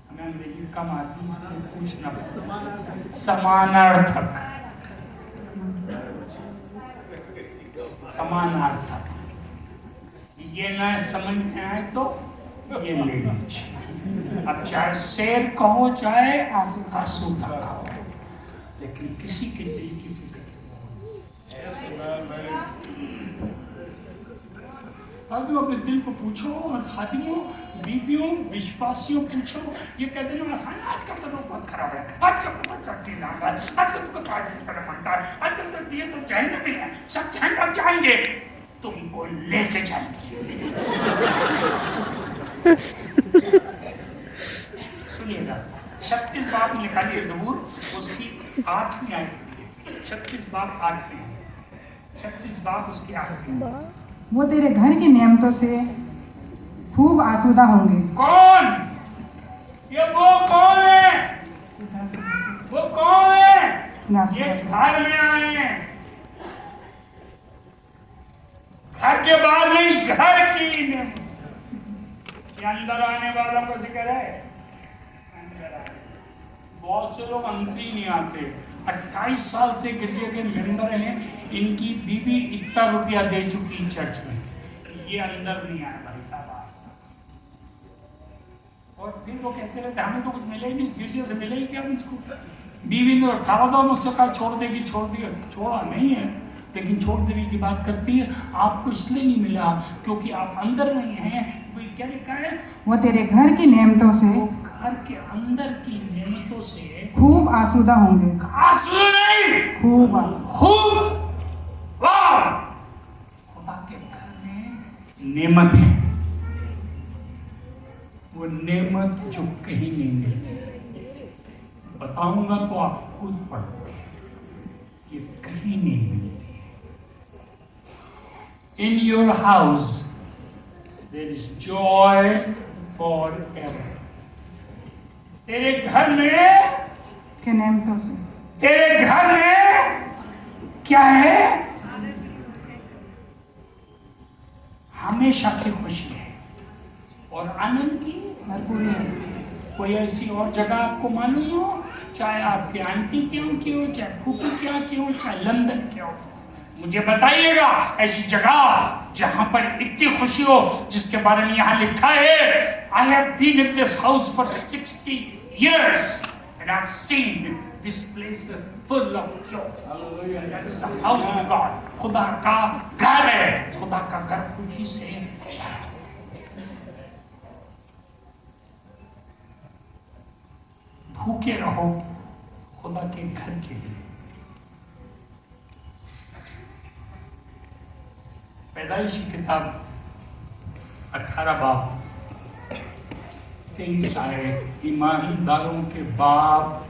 हमें अंग्रेजी कम आती है इसलिए पूछना पड़ता। समानार्थक, समानार्थक। ये ना समझ में आए तो ये ले लीजिए। अब चाहे शेर कहो चाहे आसूदा कहो, लेकिन किसी के दिल की फिक्र आदमी अपने दिल को पूछो, और खादिमों, बीवियों, विश्वासियों पूछो। ये कह देना आसान है। आजकल तो लोग बहुत खराब है, आजकल तो बहुत सख्ती जान रहा है, आजकल तो कुछ आदमी पड़ा मानता है, आजकल तो दिए तो जहन्नम में है, सब जहन्नम जाएंगे, तुमको लेके जाएंगे। सुनिएगा, 36 बाब निकालिए ज़बूर, उसकी 8वीं आयत। 36 बाप 8 में, 36 बाप उसके 8 में। वो तेरे घर की नेमतों से खूब आसूदा होंगे। कौन? ये वो कौन है? वो कौन है? ये घर में आए हैं, घर के बाहर नहीं, घर की नेमत। ये अंदर आने वालों को जिक्र है। बहुत से लोग अंदर ही नहीं आते। 28 साल से गिरजे के मेंबर हैं, इनकी बीवी इतना रुपया दे चुकी चर्च में, ये अंदर नहीं आए भाई साहब आज तक। और फिर वो कहते रहते हमें तो कुछ मिले ही नहीं, गिरजे से मिले ही क्या मुझको। बीवी ने 18 दो मुझसे कहा छोड़ देगी, छोड़ दिया, छोड़ा नहीं है, लेकिन छोड़ देने की बात करती है। आपको इसलिए नहीं मिला क्योंकि आप अंदर नहीं हैं। क्या लिखा है? वो तेरे घर की नेमतों से, घर के अंदर की नेमतों से खूब आसूदा होंगे। आंसू नहीं, खूब आसूदा। खूब। वाह, खुदा के घर में नेमत है, वो नेमत जो कहीं नहीं मिलती। बताऊंगा तो आप खुद पढ़ो, ये कहीं नहीं मिलती। In your house there is joy forever। तेरे घर में के नेमतों से, तेरे घर में क्या है? हमेशा की खुशी है और आनंद की भरपूरी है। कोई ऐसी और जगह आपको मालूम हो, चाहे आपके आंटी के यहाँ की हो, चाहे फूफी के यहाँ की हो, चाहे लंदन के हो, मुझे बताइएगा ऐसी जगह जहां पर इतनी खुशी हो जिसके बारे में यहाँ लिखा है। I have been in this house for 60 years and I've seen this place is full of joy। Hallelujah, that is the house of God। खुदा का घर है, खुदा का घर खुशी से। भूखे रहो खुदा के घर के लिए। पैदाइश की किताब 18 बाब 23 आयत, ईमानदारों के बाप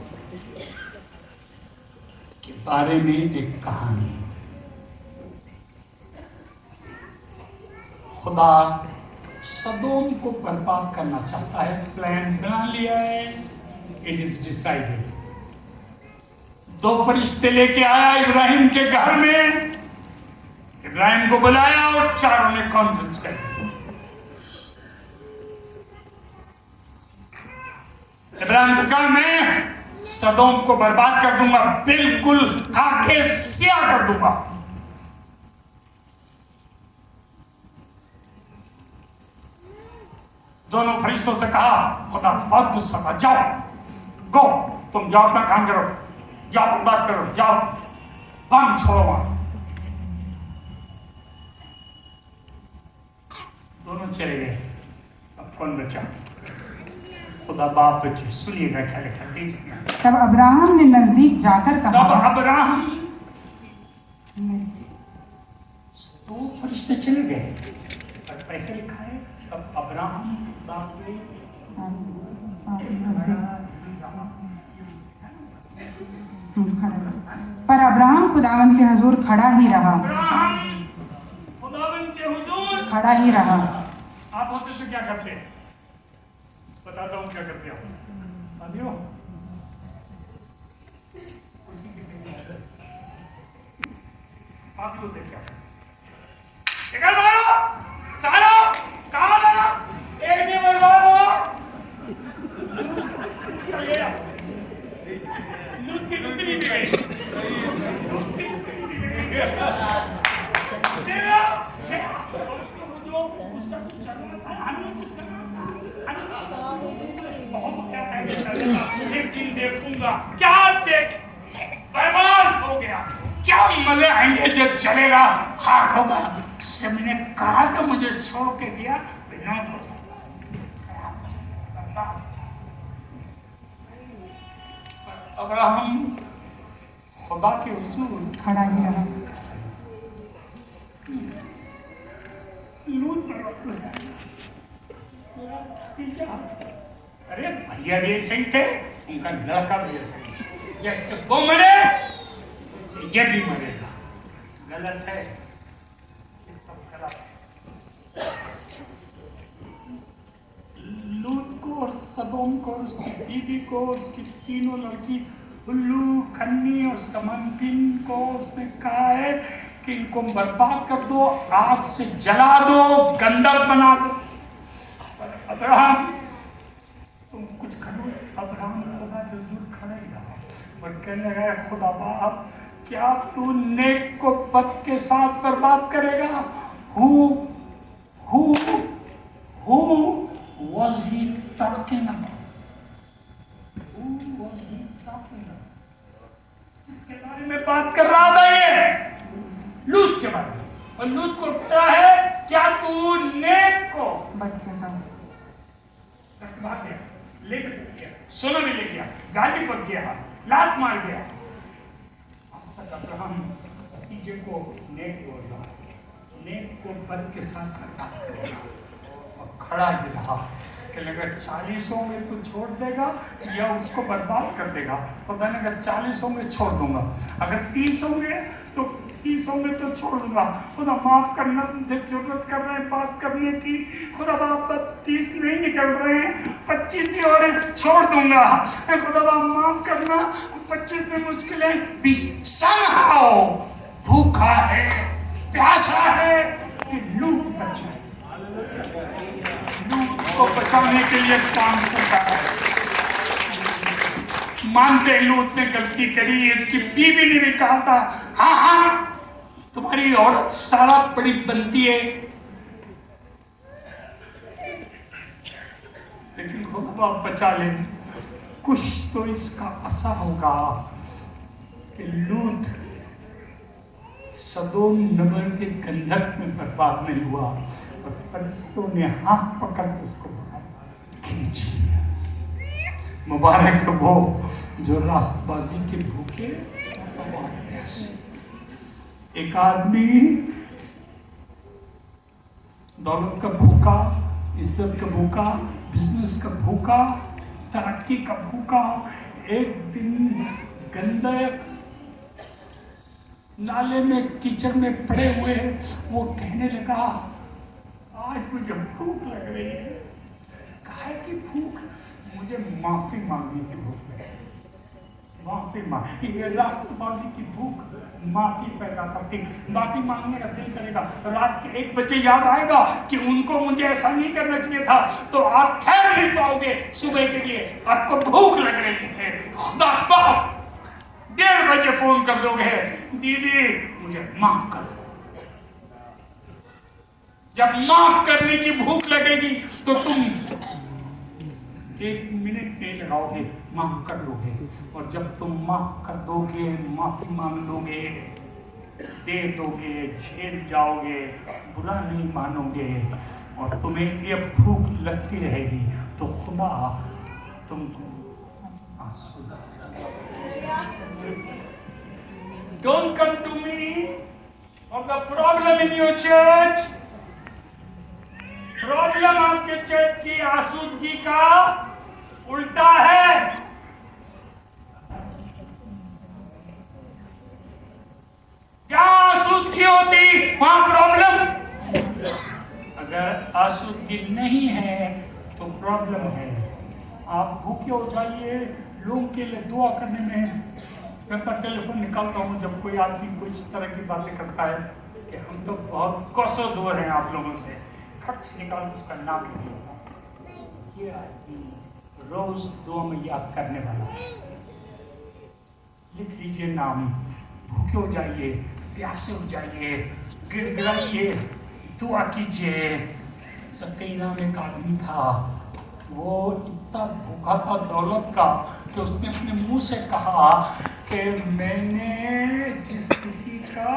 के बारे में एक कहानी। खुदा सदोम को बर्बाद करना चाहता है, प्लान बना लिया है, इट इज डिसाइडेड। 2 फरिश्ते लेके आया इब्राहिम के घर में, इब्राहिम को बुलाया और चारों ने कॉन्फ्रेंस कर दी। इब्राहिम से कहा मैं सदोम को बर्बाद कर दूंगा, बिल्कुल खाके सिया कर दूंगा। दोनों फरिश्तों से कहा, खुदा बहुत गुस्सा था, जाओ गो, तुम जाओ अपना काम करो, जाओ बर्बाद करो, जाओ बम छोड़ो वहां। दोनों चले गए, अब कौन बचा? खुदा बाप बचे। सुनिएगा क्या लिखा है इसमें। तब अब्राहम ने नजदीक जाकर कहा, तब अब्राहम, 2 फरिश्ते चले गए और पैसे लिखा है, तब अब्राहम पर अब्राहम खुदावंद के हुजूर खड़ा ही रहा। खुदावंद के हुजूर खड़ा ही रहा। आप होते तो क्या करते? बताता हूँ क्या करते हो। आप होते क्या? सारा कहाँ एक दिन बर्बाद हुआ। एक दिन देखूंगा, क्या देख, बर्बाद हो गया, क्या मजे आएंगे जब चलेगा, खाक होगा। उससे मैंने कहा तो मुझे छोड़ के दिया, विनोद हो जाता। अब्राहम खुदा के हुजूर खड़ा ही रहा। लूट अरे भैया भी सही थे, उनका लड़का भी सही। जैसे वो मरे यदि मरेगा। गलत है, ये सब गलत है। लूत को और सदोम को और उसकी बीवी को, उसकी तीनों लड़की हुल्लू, खन्नी और समनपिन को उसने कहा है कि इनको बर्बाद कर दो, आग से जला दो, गंधक बना दो। पर अब्राहम, तुम कुछ करो। अब्राहम खुदा के हुजूर खड़ा ही रहा और कहने लगा, खुदा बाप, क्या तू नेक को बद के साथ बर्बाद करेगा? Who was he talking about? Who was he talking about? किसके बारे में बात कर रहा था ये? लूत के बारे में। और लूत को कहता है, क्या तू नेक को बद के साथ भाग गया, लेकर चल गया, सोना भी ले गया, गाली पक गया, लात मार गया। अब तक अब्राहम भतीजे को नेक बोल रहा है, नेक को बद के साथ बर्बाद करेगा। और खड़ा ही रहा कि अगर 40 होंगे तो छोड़ देगा या उसको बर्बाद कर देगा। पता नहीं, अगर 40 होंगे छोड़ दूंगा, अगर 30 होंगे तो 30 होंगे तो छोड़ दूंगा। खुदा माफ करना, तुमसे जरूरत कर रहे हैं बात करने की। खुदा बाप 30 नहीं निकल रहे हैं, 25 ही हो रहे हैं, छोड़ दूंगा। खुदा बाप माफ करना, 25 में मुश्किल है। 20 somehow भूखा है, प्यासा है कि लूट बचा। लूट को बचाने के लिए काम करता है। मानते लूत ने गलती करी, इसकी बीवी ने भी कहा था, हाँ तुम्हारी औरत सारा बड़ी बनती है, लेकिन खुदा बचा ले। कुछ तो इसका असर होगा कि लूत सदोम नगर के गंधक में बर्बाद नहीं हुआ और फरिश्तों ने हाथ पकड़ के उसको खींच लिया। मुबारक है वो जो रास्तबाजी के भूखे। एक आदमी दौलत का भूखा, इज्जत का भूखा, बिजनेस का भूखा, तरक्की का भूखा, एक दिन गंदक नाले में कीचड़ में पड़े हुए वो कहने लगा, आज मुझे भूख लग रही है। काहे की भूख? मुझे माफी मांगने की भूख है। माफी मांग, ये राष्ट्रवादी की भूख माफी पैदा करती। माफी मांगने का दिल करेगा, रात के 1 बजे याद आएगा कि उनको मुझे ऐसा नहीं करना चाहिए था, तो आप ठहर नहीं पाओगे सुबह के लिए। आपको भूख लग रही है, खुदा बाप 1:30 बजे फोन कर दोगे, दीदी मुझे माफ कर दो। जब माफ करने की भूख लगेगी तो तुम 1 मिनट नहीं लगाओगे, माफ कर दोगे। और जब तुम माफ कर दोगे, माफी मांग लोगे, दे दोगे, झेल जाओगे, बुरा नहीं मानोगे और तुम्हें ये भूख लगती रहेगी, तो खुदा तुमको सुधार। Don't come to me of the problem in your church. Problem आपके चर्च की आसूदगी का उल्टा है। जहां आसूदगी होती वहां प्रॉब्लम। अगर आसूदगी नहीं है तो प्रॉब्लम है। आप भूखे हो जाइए, लोगों के लिए दुआ करने में मैं तो टेलीफोन निकालता हूँ जब कोई आदमी कोई इस तरह की बातें करता है कि हम तो बहुत कोसों दूर हैं आप लोगों से, खर्च निकाल उसका नाम लिख लो। ये आदमी रोज दुआ में याद करने वाला है। लिख लीजिए नाम। भूखे हो जाइए, प्यासे हो जाइए, गिड़गिड़ाइए, दुआ कीजिए। सकैना में एक आदमी था, वो इतना भूखा था दौलत का कि उसने अपने मुंह से कहा कि मैंने जिस किसी का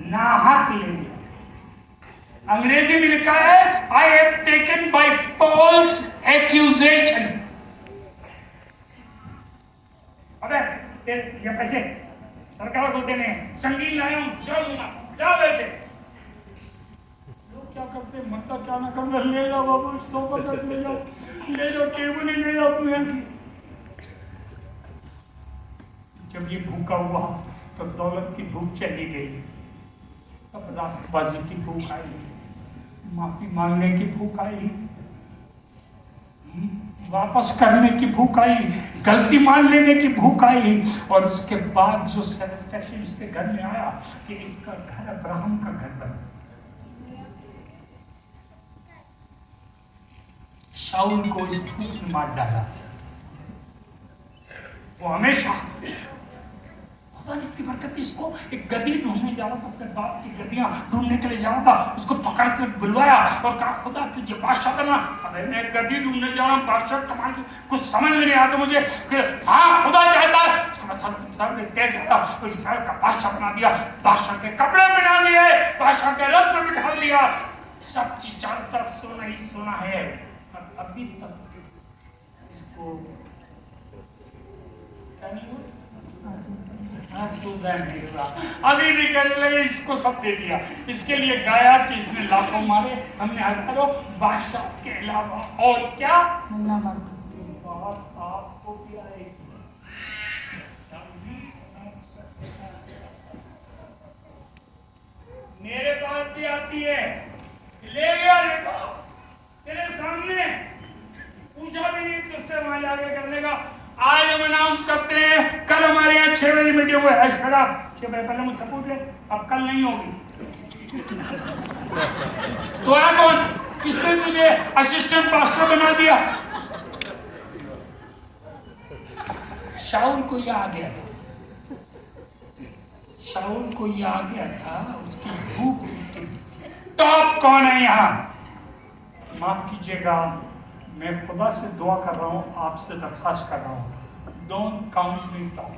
नाहक ले लिया। अंग्रेजी में लिखा है, I have taken by false accusation. अबे ये पैसे सरकार को देने, संगीन लाया हूं, चल दूंगा, क्या पैसे? लोग क्या करते हैं, मरता क्या ना कर, ले जाओ बाबू, 100% ले जाओ, ले जाओ, टेबल ही ले जाओ तुम्हें की। जब ये भूखा हुआ तो दौलत की भूख चली गई, अब राष्ट्रवादी की भूख आई, माफी मांगने की भूख आई, वापस करने की भूख आई, गलती मान लेने की भूख आई। और उसके बाद जो सेटिस्फैक्शन इसके घर में आया कि इसका घर अब्राहम का घर बन। शाऊल को इस भूख में मार डाला। वो हमेशा खुदा ने इतनी बरकत थी, इसको एक गद्दी ढूंढने जा रहा था, अपने बाप की गद्दियां ढूंढने के लिए जा रहा था, उसको पकड़ कर बुलवाया और कहा खुदा तुझे बादशाह करना। अरे मैं गद्दी ढूंढने जा रहा हूँ, बादशाह कमाल की कुछ समझ में नहीं आता मुझे कि हाँ खुदा चाहता है। उसको सामने टेक डाला, तो इस्राएल का बादशाह बना दिया, बादशाह के कपड़े पहना दिए, बादशाह के रथ में बिठा दिया, सब चीज चारों तरफ सोना ही सोना है। अभी तक इसको क्या नहीं हुआ, आसूदा नहीं हुआ, अभी भी कहने लगे इसको सब दे दिया। इसके लिए गाया कि इसने लाखों मारे, हमने हजारों, बादशाह के अलावा और क्या बात आपको भी आएगी। मेरे पास भी आती है, ले गया देखो तेरे सामने, पूछा भी नहीं तुझसे वहां जाके करने का। आज हम अनाउंस करते हैं, कल हमारे यहाँ 6 बजे मीटिंग हुआ है, शराब 6 बजे पहले मुझसे पूछ ले, अब कल नहीं होगी। तो आ कौन, किसने तुझे असिस्टेंट पास्टर बना दिया? शाऊल को यह आ गया था, शाऊल को यह आ गया था, उसकी भूख थी। टॉप कौन है यहाँ? माफ कीजिएगा, मैं खुदा से दुआ कर रहा हूँ, आपसे दरख्वास्त कर रहा हूँ, don't count me top.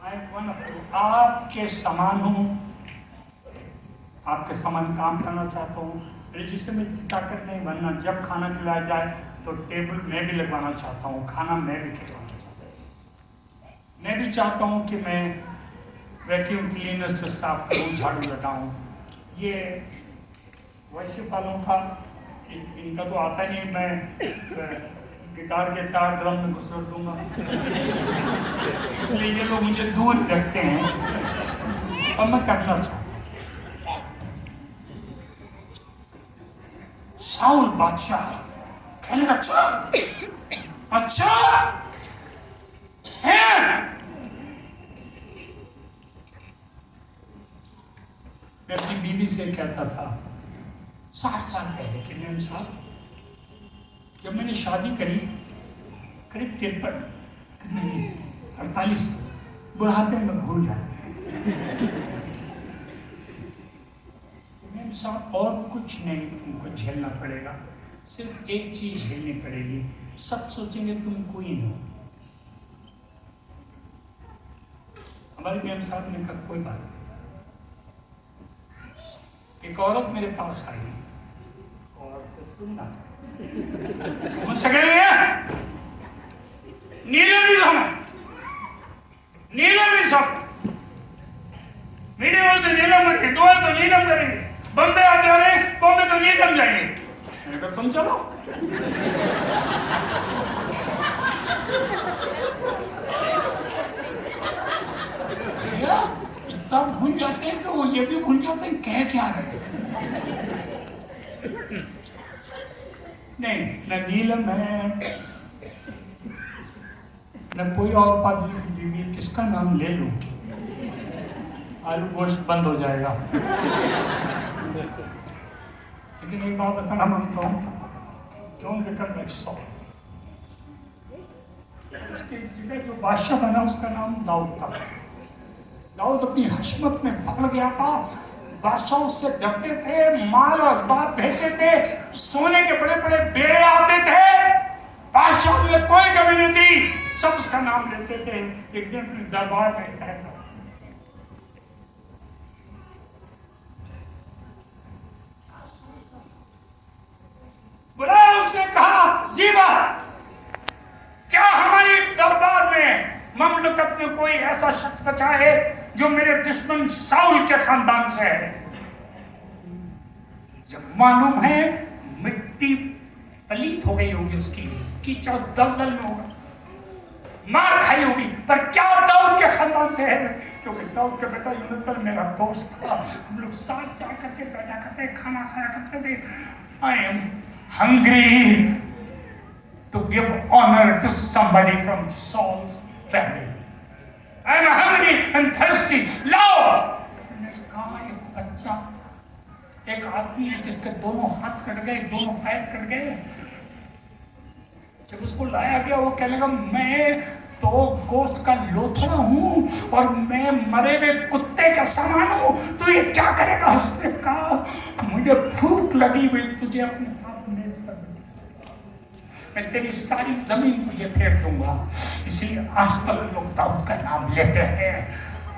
I am one of you, आपके समान हूँ, आपके समान काम करना चाहता हूँ। जिससे मैं ताकत नहीं बनना, जब खाना खिलाया जाए तो टेबल मैं भी लगवाना चाहता हूँ, खाना मैं भी खिलवाना चाहता हूँ। मैं भी चाहता हूँ कि मैं वैक्यूम क्लीनर से साफ करूँ, झाड़ू लगाऊँ। ये वर्शिप वालों का, इनका तो आता नहीं, मैं गिटार के तार ड्रम में घुसर दूंगा, इसलिए ये लोग मुझे दूर रखते हैं और मैं करना चाहता हूँ। शाऊल बादशाह कहने का अच्छा है। मैं अपनी बीवी से कहता था 60 साल पहले कि मैम साहब, जब मैंने शादी करी करीब 48 बुढ़ापे में भूल जाते। मैम साहब और कुछ नहीं तुमको झेलना पड़ेगा, सिर्फ एक चीज झेलनी पड़ेगी, सब सोचेंगे तुम क्वीन हो। हमारी मैम साहब ने कहा कोई बात नहीं। एक औरत मेरे पास आई और से सुनना, मुझसे कह रही है नीलम भी हम नीलम भी सब मीडियम हो तो नीलम करेंगे, दो है तो नीलम करेंगे, बम्बे आ जा रहे हैं, बम्बे तो नीलम जाएंगे। मैंने कहा तुम चलो। इतना भूल जाते हैं कि वो ये भी भूल जाते हैं कह क्या रहे। नहीं, न नीलम है न कोई और पादरी की बीवी, किसका नाम ले लूं? आलू गोश्त बंद हो जाएगा। लेकिन एक बात बताना मानता हूँ, जॉन विकर मैक्सवेल, उसकी जगह जो बादशाह बना उसका नाम दाऊद था। दाऊद अपनी हशमत में भर गया था, बादशाह उससे डरते थे, माल और असबाब भेजते थे, सोने के बड़े बड़े बेड़े आते थे, बादशाह में कोई कमी नहीं थी, सब उसका नाम लेते थे। एक दिन दरबार में कहता बुलाया, उसने कहा जीवा, क्या हमारे दरबार में ममलकत में कोई ऐसा शख्स बचा है जो मेरे दुश्मन शाऊल के खानदान से है? जब मालूम है मिट्टी पलीत हो गई होगी, उसकी कीचड़ दलदल में होगा, मार खाई होगी, पर क्या दाऊद के खानदान से है, क्योंकि दाऊद का बेटा यूनतन मेरा दोस्त था। हम लोग साथ जा करके बैठा करते, खाना खाया करते थे। I am hungry to give honour to somebody from Saul's family. I am hungry and thirsty. लाओ। मैंने कहा एक बच्चा, एक आदमी है जिसके दोनों हाथ कट गए, दोनों पैर कट गए। जब उसको लाया गया, वो कहने लगा मैं तो गोश्त का लोथड़ा हूँ और मैं मरे हुए कुत्ते का सामान हूँ, तो ये क्या करेगा? उसने कहा मुझे भूख लगी हुई, तुझे अपने साथ मेज पर मैं तेरी सारी जमीन तुझे फेर दूंगा। इसलिए आज तक लोग दाऊद का नाम लेते हैं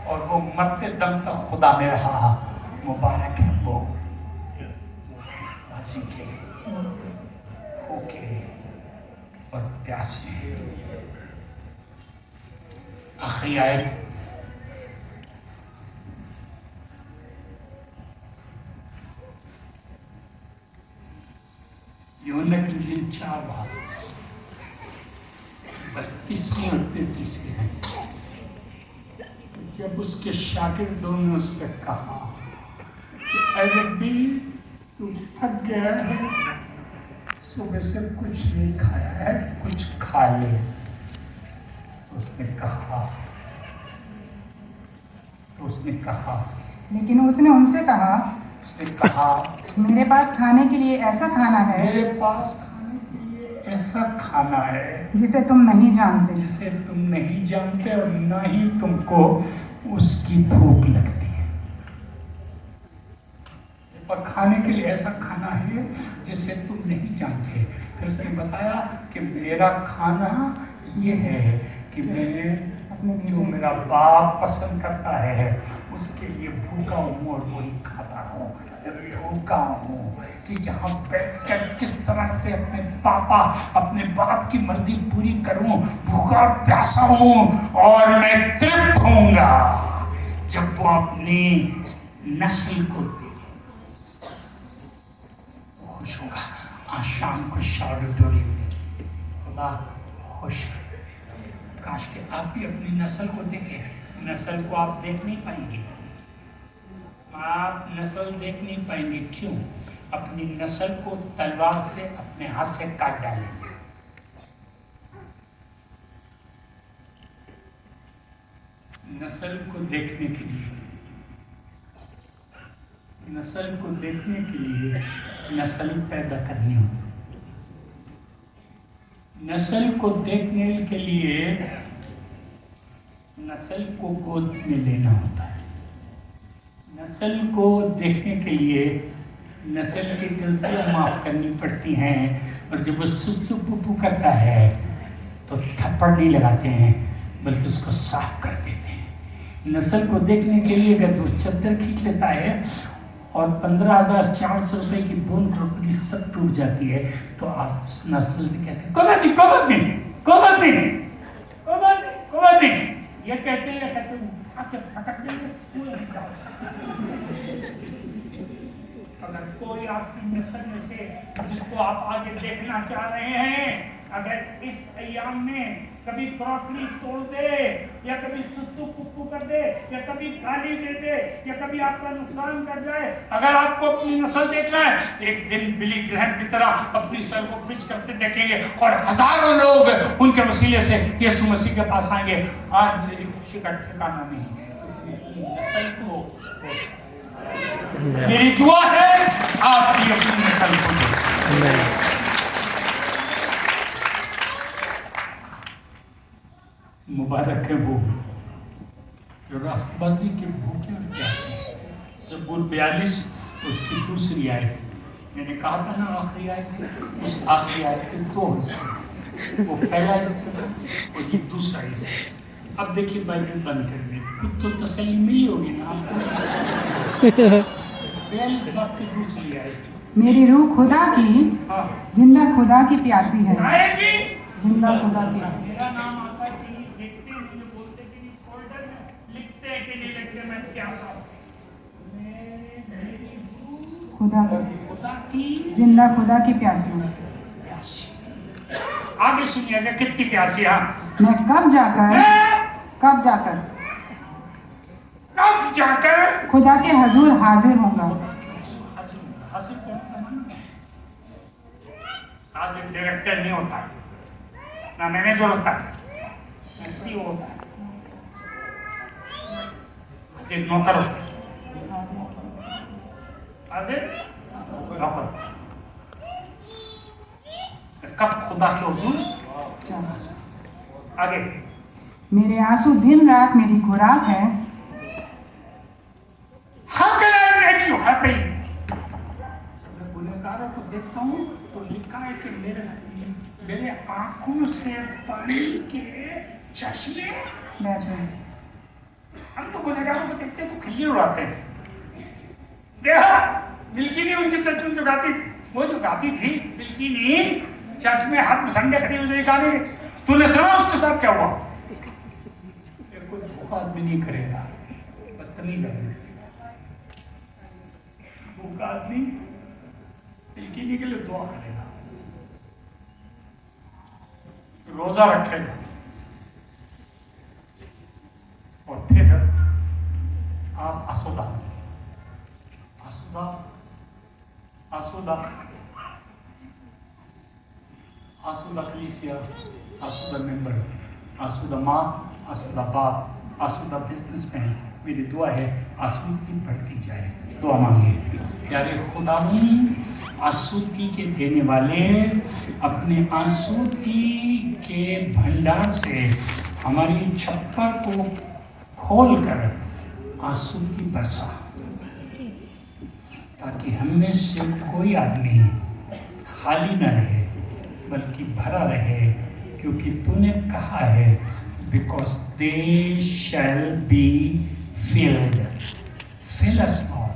और वो मरते दम तक खुदा में रहा। मुबारक है वो भूखे और प्यासे। आखिरी आयत, यूहन्ना की इंजील 4 बार 32वीं और 33वीं है। जब उसके शागिर्दों ने उससे कहा कि अरबी तू थक गया है, सुबह से कुछ नहीं खाया है, कुछ खा ले। उसने कहा लेकिन उसने उनसे कहा, मेरे पास खाने के लिए ऐसा खाना है, मेरे पास खाने के लिए ऐसा खाना है जिसे तुम नहीं जानते और ना ही तुमको उसकी भूख लगती है। पर खाने के लिए ऐसा खाना है जिसे तुम नहीं जानते। फिर उसने बताया कि मेरा खाना ये है कि मैं जो मेरा बाप पसंद करता है उसके लिए भूखा हूँ और वही खाता हूँ। भूखा हूँ कि यहाँ बैठकर किस तरह से अपने बाप की मर्जी पूरी करूँ। भूखा और प्यासा हूँ और मैं तृप्त होऊंगा जब वो अपनी नस्ल को देखे, खुश होगा। आज शाम को ऑडिटोरियम में खुदा खुश है। काश के आप भी अपनी नस्ल को देखें। नस्ल को आप देख नहीं पाएंगे, आप नस्ल देख नहीं पाएंगे। क्यों? अपनी नस्ल को तलवार से अपने हाथ से काट डालेंगे। नस्ल को देखने के लिए नस्ल पैदा करनी होती। नस्ल को देखने के लिए नस्ल को गोद में लेना होता है। नस्ल को देखने के लिए नस्ल की गलतियाँ माफ़ करनी पड़ती हैं। और जब वो सुसु पुपू करता है तो थप्पड़ नहीं लगाते हैं, बल्कि उसको साफ कर देते हैं। नस्ल को देखने के लिए अगर वो चद्दर खींच लेता है और 15,400 रुपये की बोन क्रॉकरी सब टूट जाती है, तो आप उस नस्ल से कहते हैं कोई बात नहीं, ये कहते हैं आके फटक देंगे। अगर कोई आपकी नस्ल में से जिसको आप आगे देखना चाह रहे हैं, अगर इस अय्याम में कभी क्रॉकरी तोड़ दे या कभी सुसु पुप्पू कर दे या कभी गाली दे दे या कभी आपका नुकसान कर जाए, अगर आपको अपनी नस्ल देखना है, एक दिन बिली ग्रहण की तरह अपनी सर को पिच करते देखेंगे और हजारों लोग उनके वसीले से यीशु मसीह के पास आएंगे। आज मेरी खुशी का ठिकाना नहीं है। नस्ल को मेरी दुआ है आप भी अपनी नस्ल को देखें। मुबारक है वो जो रास्तबाजी के भूखे और प्यासे हैं। ज़बूर 42 उसकी दूसरी आयत, मैंने कहा था ना आखिरी आयत, उस आखिरी आयत के 2 हिस्से, वो पहला हिस्सा और ये दूसरा हिस्सा। अब देखिए बाइबल बंद कर दे, कुछ तो तसल्ली मिली होगी ना आपको। 42 बाब की दूसरी आयत, मेरी रूह खुदा की, जिंदा खुदा की प्यासी है। जिंदा खुदा की। मेरा नाम आता है कि देखते हैं, मुझे बोलते कि नहीं, फोल्डर में लिखते हैं कि नहीं लिखते, मैं प्यासा हूँ। खुदा की जिंदा खुदा की प्यासी। आगे सुनिएगा कितनी प्यासी। हाँ, मैं कब जाकर जाकर खुदा के हजूर हाजिर होगा। हाजिर कौन था मालूम है? हाजिर डायरेक्टर नहीं होता है, ना मैनेजर होता है, ना CEO होता है, हाजिर नौकर होता है, हाजिर नौकर होता है। कब खुदा के हुजूर आगे। मेरे आंसू दिन रात मेरी खुराक है। How can I make you happy? सब मैं गुनहगारों को देखता हूँ तो लिखा है कि मेरे आंखों से पानी के चश्मे बह रहे हैं। हम तो गुनहगारों को देखते हैं तो खिल्ली उड़ाते हैं। देखा बिल्किनी उनके चर्च में जो गाती थी, वो जो गाती थी बिल्किनी चर्च में हाथ में संडे खड़ी हुई गाने में, तूने सुना उसके साथ क्या हुआ? कोई धोखा आदमी नहीं करेगा, बदतमीज आदमी, धोखा आदमी बिल्किनी के लिए दुआ करेगा, रोजा रखेगा और फिर आप आसुदा आसुदा आसुदा आसुदा कलीसिया, आसुदा मेंबर, आसुदा माँ, आसुदा बाप, आसुदा बिजनेसमैन, मेरी दुआ है आसूदगी बढ़ती जाए। दुआ मांगिए। यारे खुदावंद आसूदगी के देने वाले, अपने आसूदगी के भंडार से हमारी छप्पर को खोल कर आसूदगी बरसा, ताकि हम में से कोई आदमी खाली न रहे बल्कि भरा रहे, क्योंकि तूने कहा है because they shall be filled. Fill us Lord.